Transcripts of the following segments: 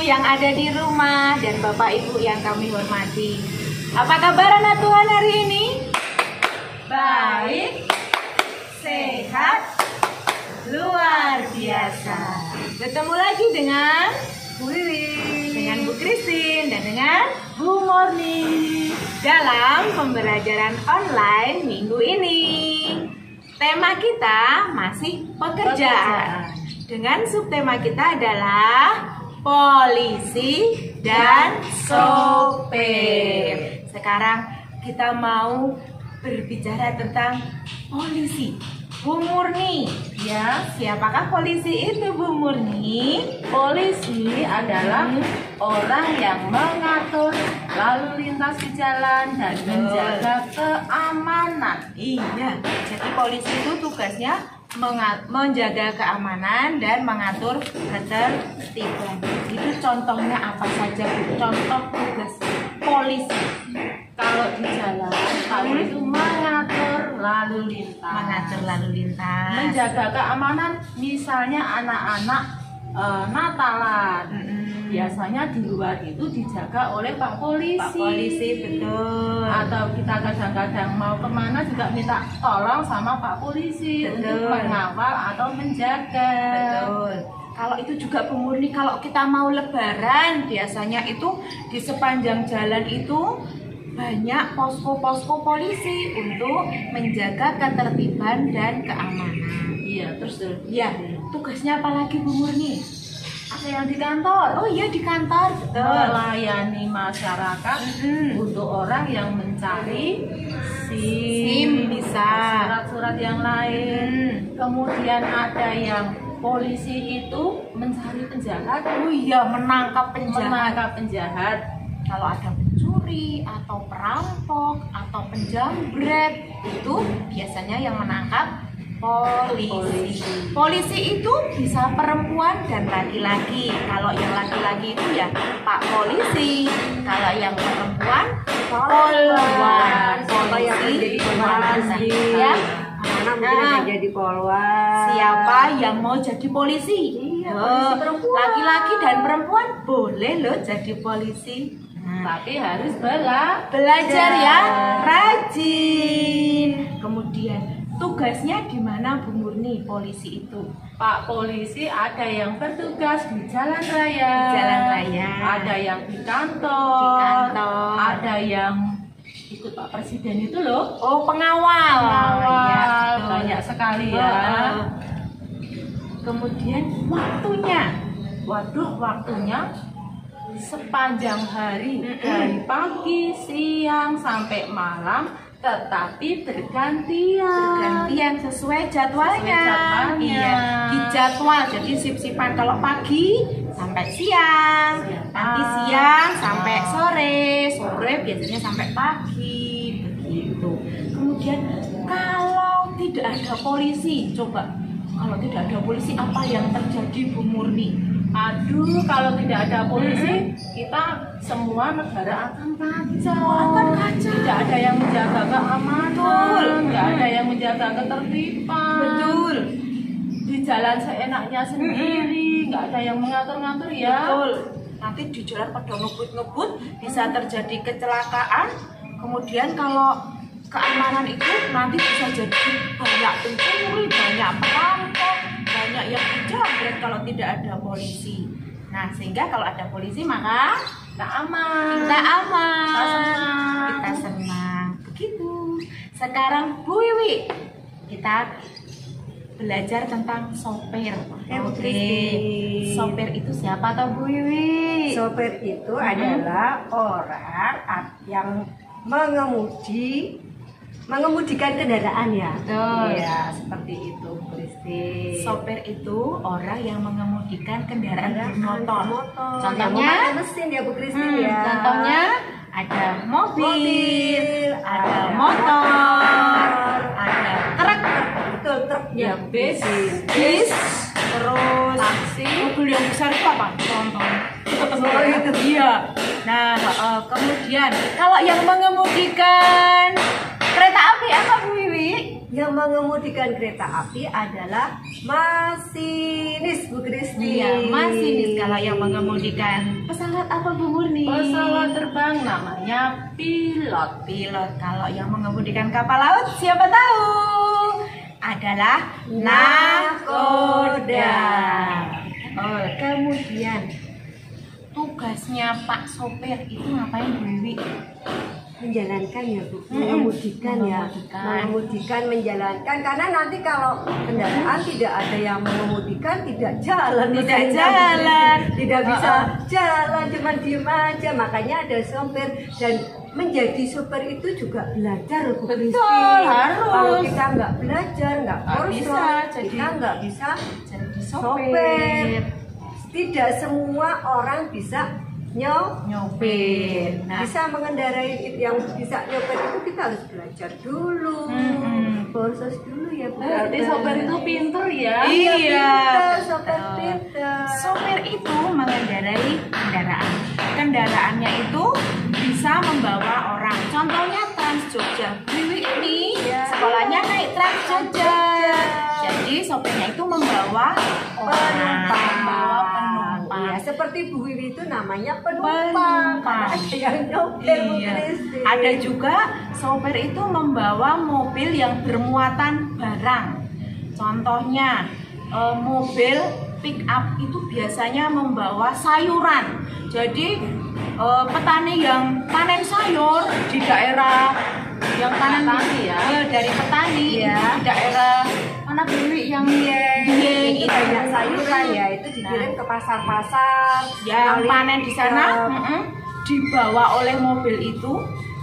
yang ada di rumah dan Bapak Ibu yang kami hormati. Apa kabar anak Tuhan hari ini? Baik, sehat, luar biasa. Ketemu lagi dengan Bu Wiwi, dengan Bu Christine, dan dengan Bu Morning dalam pembelajaran online minggu ini. Tema kita masih pekerjaan. Dengan subtema kita adalah polisi dan sopir. Sekarang kita mau berbicara tentang polisi. Bu Murni, ya, siapakah polisi itu, Bu Murni? Polisi adalah orang yang mengatur lalu lintas di jalan dan menjaga keamanan. Iya, jadi polisi itu tugasnya menjaga keamanan dan mengatur ketertiban. Itu contohnya apa saja, Bu? Contoh tugas polisi. Kalau di jalan, kalau itu mengatur lalu lintas. Mengatur lalu lintas. Menjaga keamanan, misalnya anak-anak Natalan. Biasanya di luar itu dijaga oleh Pak Polisi. Pak Polisi, betul. Atau kita kadang-kadang mau kemana juga minta tolong sama Pak Polisi untuk mengawal atau menjaga. Betul. Kalau itu juga Bu Murni, kalau kita mau lebaran biasanya itu di sepanjang jalan itu banyak posko-posko polisi untuk menjaga ketertiban dan keamanan. Iya, terus Ya, tugasnya apa lagi Bu Murni? ada yang di kantor. Oh iya, di kantor, betul. Melayani masyarakat untuk orang yang mencari SIM, bisa. surat-surat yang lain. Kemudian ada yang polisi itu mencari penjahat. Oh iya, menangkap penjahat. Kalau ada pencuri atau perampok atau penjambret, itu biasanya yang menangkap polisi. Polisi itu bisa perempuan dan laki-laki. Kalau yang laki-laki itu ya Pak Polisi. Kalau yang perempuan polwan. Polisi, ya. Anak mungkin jadi polwan. Siapa yang mau jadi polisi? Polisi perempuan. Laki-laki dan perempuan boleh loh jadi polisi. Tapi harus Belajar ya, rajin. Kemudian tugasnya di mana Bu Murni polisi itu? Pak Polisi ada yang bertugas di jalan raya. Jalan raya. Ada yang di kantor. kantor. Ada yang ikut Pak Presiden itu loh. Oh, pengawal. Pengawal. betul. Banyak sekali ya. Kemudian waktunya. Waduh, waktunya sepanjang hari dari pagi, siang sampai malam, tetapi Gantian sesuai jadwalnya. Iya, di jadwal. Jadi sip-sipan kalau pagi sampai siang, nanti siang sampai sore biasanya sampai pagi, begitu. Kemudian kalau tidak ada polisi, coba kalau tidak ada polisi apa yang terjadi Bu Murni? Aduh, kalau tidak ada polisi, kita semua negara akan kacau. Tidak ada yang menjaga keamanan, nggak ada yang menjaga ketertiban. Betul. Di jalan seenaknya sendiri, nggak ada yang mengatur-ngatur ya. Betul. Nanti di jalan pada ngebut-ngebut bisa terjadi kecelakaan. Kemudian kalau keamanan itu nanti bisa jadi banyak pencuri, banyak perampok, banyak yang dijamret kalau tidak ada polisi. Nah, sehingga kalau ada polisi maka Kita aman. kita aman. Kita senang. Kita senang. Begitu. Sekarang Bu Wiwi, kita belajar tentang sopir. Oke. Sopir itu siapa toh Bu Wiwi? Sopir itu adalah orang yang mengemudikan kendaraan ya. Betul. Iya, seperti itu, Kristi. Sopir itu orang yang mengemudikan kendaraan bermotor. Contohnya Contohnya, mesin ya Bu Kristi ya. contohnya ada mobil, ada motor, ada truk, Betul, truk Ya, bis, bis, terus taksi. mobil yang besar itu apa? Contohnya. Oh itu dia. Nah, kemudian kalau yang mengemudikan kereta api apa Bu Wiwi? Yang mengemudikan kereta api adalah masinis, Bu Kristi. Iya, masinis. Kalau yang mengemudikan pesawat apa, Bu Murni? Pesawat terbang namanya pilot. Pilot. Kalau yang mengemudikan kapal laut siapa tahu? Adalah nakoda. Oh, kemudian tugasnya Pak sopir itu ngapain, Bu Wiwi? Menjalankan ya, Bu, mengemudikan ya, mengemudikan, menjalankan, karena nanti kalau kendaraan tidak ada yang mengemudikan, tidak jalan, tidak bisa jalan, cuma diem aja. Makanya ada sopir, dan menjadi sopir itu juga belajar, Bu Kristi. Harus. Kalau kita nggak belajar, nggak bisa jadi- kita nggak bisa Jadi sopir. Tidak semua orang bisa nyopir. Nah, Bisa mengendarai itu, yang bisa nyopir itu kita harus belajar dulu, kursus dulu ya, Bu. Berarti sopir itu pinter ya. Iya, Pinter, betul. sopir pinter. Sopir itu mengendarai kendaraan. Kendaraannya itu bisa membawa orang. Contohnya Trans Jogja. Wiwi ini sekolahnya naik Trans Jogja. Jadi sopirnya itu membawa Penumpang. membawa penumpang. Iya, seperti Bu Wiwi itu namanya penumpang. Penumpang. Ada yang nyopir, Bu Iya. Kristi. Ada juga sopir itu membawa mobil yang bermuatan barang. Contohnya mobil pick up itu biasanya membawa sayuran. Jadi petani yang panen sayur di daerah yang panen Petani ya. dari petani Iya. di daerah mana Dewi yang Dieng Itu banyak sayuran ya, itu dikirim ke pasar-pasar. yang Lalu panen di sana ke- dibawa oleh mobil itu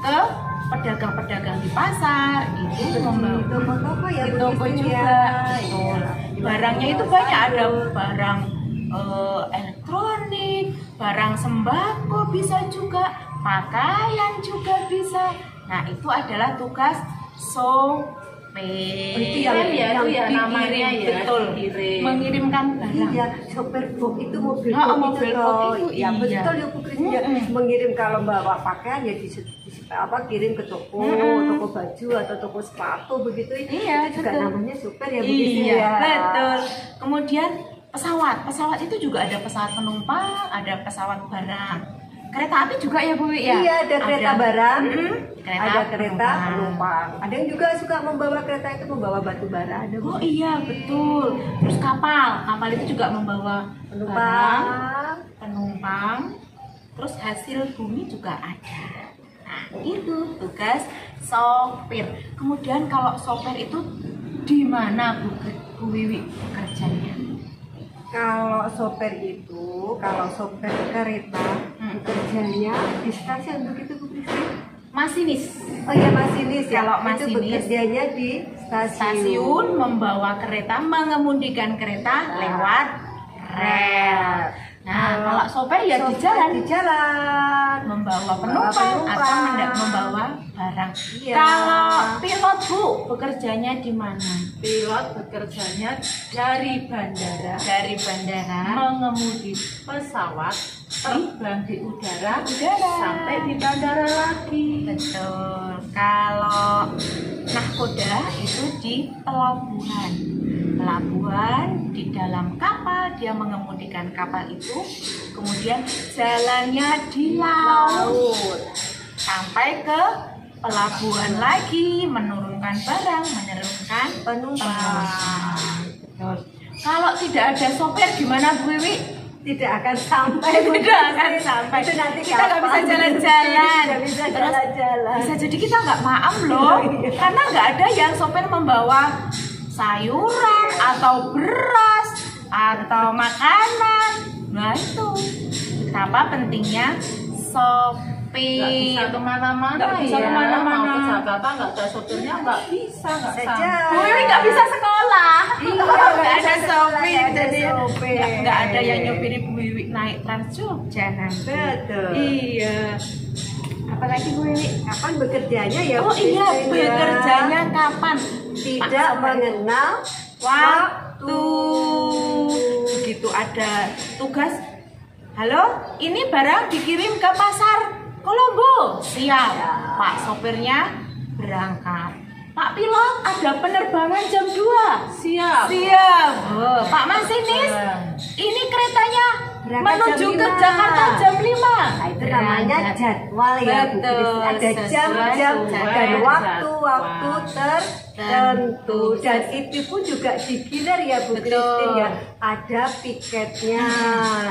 ke pedagang-pedagang di pasar itu membawa toko-toko ya, di Bu toko Kristi, juga ya. betul. Iya. Barangnya itu banyak, ada barang elektronik, barang sembako bisa juga, pakaian juga bisa. Nah, itu adalah tugas sopir. Itu yang Itu ya dikirim, namanya ya. betul, Dikirim. mengirimkan barang. Iya, sopir box itu mobil Oh, box mobil itu box toh. itu, Ya iya. betul ya, Bu Kristi, ya. Mengirim kalau bawa pakaian ya kirim ke toko, toko baju atau toko sepatu begitu. Iya, Itu juga betul. namanya sopir ya, Bu Kristi, Iya, ya. betul. Kemudian pesawat itu juga ada pesawat penumpang, ada pesawat barang. Kereta api juga ya, Bu Wi, ya? Iya, ada kereta barang, kereta ada kereta penumpang. penumpang. Ada yang juga suka membawa kereta itu membawa batu bara, ada Oh iya, betul. Terus kapal itu juga membawa barang, penumpang. Terus hasil bumi juga ada. Nah, itu tugas sopir. Kemudian kalau sopir itu di mana Bu Wiwi kerjanya? Kalau sopir kereta bekerjanya di stasiun begitu, Bu Kristi. Masinis. Oh iya, masinis ya. Kalau Itu masinis, bekerjanya di stasiun membawa kereta, mengemudikan kereta lewat rel. Nah, kalau sopir ya di jalan, membawa penumpang atau membawa barang. Iya. Kalau pilot, Bu, bekerjanya di mana? Pilot bekerjanya dari bandara, Mengemudi pesawat terbang di udara, Udara. sampai di bandara lagi. betul. Kalau nahkoda itu di pelabuhan. Di dalam kapal, dia mengemudikan kapal itu, kemudian jalannya di laut sampai ke pelabuhan lagi, menurunkan barang, menurunkan penumpang. Betul. Kalau tidak ada sopir gimana, Bu Wiwi? Tidak akan sampai. Tidak akan sampai. Itu nanti Kita nggak bisa kapan? jalan-jalan. Nggak bisa Terus jalan-jalan. bisa jadi kita nggak maaf loh, karena nggak ada yang sopir membawa sayuran atau beras atau makanan. Nah itu kenapa pentingnya sopir. Nggak bisa kemana-mana Nggak bisa ya. kemana-mana. Mau ke Jakarta nggak ada sopirnya, nggak bisa, nggak Sejam. sampai. Bu Wiwi nggak bisa sekolah. Iya, nggak ada sopir, nggak ada jadi sopir. nggak ada yang nyopiri Bu Wiwi naik Trans Jogja nanti. Betul. Iya. Apalagi Bu Wiwi? Kapan bekerjanya ya? Oh Bu iya, Kristi, ya? bekerjanya kapan? Tidak mengenal Waktu. Begitu ada tugas. Halo, ini barang dikirim ke pasar Kolombo. Siap. Pak sopirnya berangkat. Pak Pilot, ada penerbangan jam 2. Siap. Siap. Oh, Pak Masinis, ini keretanya Berangkat menuju jam ke 5. Jakarta jam 5. Nah, itu namanya jadwal ya Bu Betul, Kristi. Ada sesuai jam-jam dan jadwal. waktu-waktu tertentu dan itu pun juga digilir ya Bu Betul. Kristi ya. Ada piketnya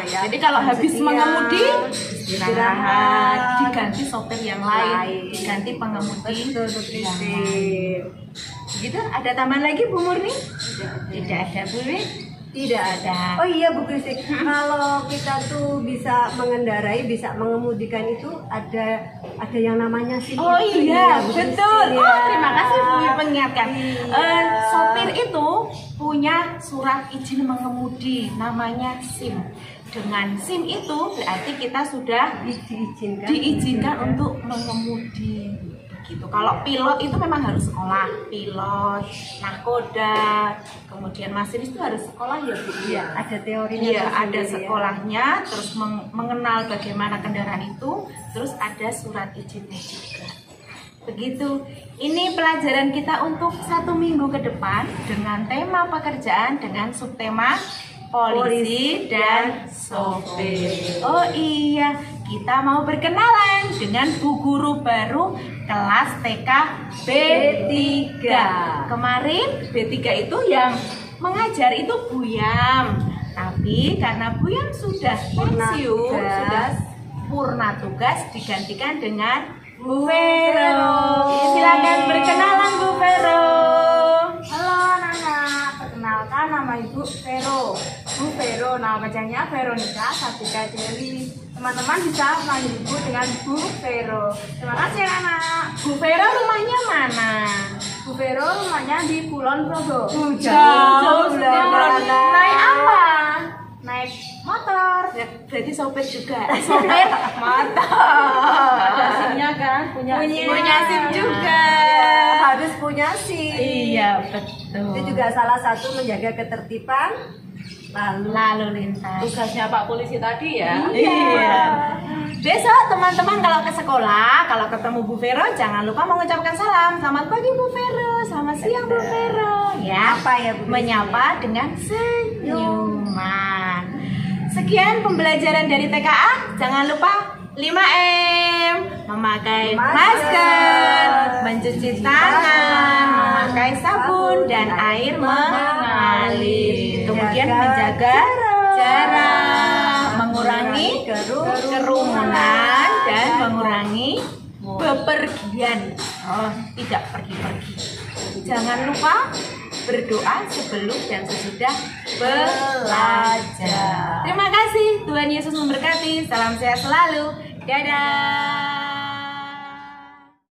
ya. Jadi kalau habis Sekian. mengemudi Istirahat. istirahat, diganti sopir yang lain, diganti pengemudi. Betul Bu Kristi. Gitu, ada tambahan lagi Bu Murni? Tidak ada Bu Murni? Tidak ada. Oh iya Bu Kristi, kalau kita tuh bisa mengendarai, bisa mengemudikan itu ada yang namanya SIM. Oh itu iya, ya, Bu Kristi, betul. ya. Oh, terima kasih Bu mengingatkan. Iya. Sopir itu punya surat izin mengemudi, namanya SIM. Dengan SIM itu berarti kita sudah diizinkan untuk mengemudi. Gitu. Kalau pilot itu memang harus sekolah, pilot, nahkoda, kemudian masinis itu harus sekolah ya Bu. Iya, ada teorinya. Iya, ada tersendiri, ya. sekolahnya, terus mengenal bagaimana kendaraan itu, terus ada surat izinnya juga. Begitu. Ini pelajaran kita untuk 1 minggu ke depan dengan tema pekerjaan dengan subtema polisi dan sopir. Oh iya, kita mau berkenalan dengan Bu Guru baru kelas TK B3. Kemarin B3 itu yang mengajar itu Bu Yam. Tapi karena Bu Yam sudah pensiun, sudah purna tugas, digantikan dengan Bu Vero. Silakan berkenalan Bu Vero. Halo anak-anak, perkenalkan nama Ibu Vero. Bu Vero, nama bacanya Veronica Satika Dewi. Teman-teman bisa panggil Ibu dengan Bu Vero. Terima kasih anak. Bu Vero rumahnya mana? Bu Vero rumahnya di Kulon Progo. Jauh sekali. Naik apa? Naik motor. Ya, berarti sopir juga. Sopir motor. Ada SIM-nya kan? Punya SIM juga. Harus punya SIM. Iya, betul. Itu juga salah satu menjaga ketertiban lalu lintas. tugasnya Pak Polisi tadi ya. Iya. Besok teman-teman kalau ke sekolah, kalau ketemu Bu Vero, jangan lupa mengucapkan salam. Selamat pagi Bu Vero, selamat siang Bu Vero. Ya, Apa ya Bu? menyapa dengan senyuman. Sekian pembelajaran dari TKA. Jangan lupa 5M, memakai masker, mencuci tangan, memakai sabun dan air mengalir. Kemudian menjaga jarak, mengurangi kerumunan dan mengurangi bepergian. Oh, tidak pergi-pergi. Jangan lupa berdoa sebelum dan sesudah belajar. Terima kasih, Tuhan Yesus memberkati. Salam sehat selalu. Dadah.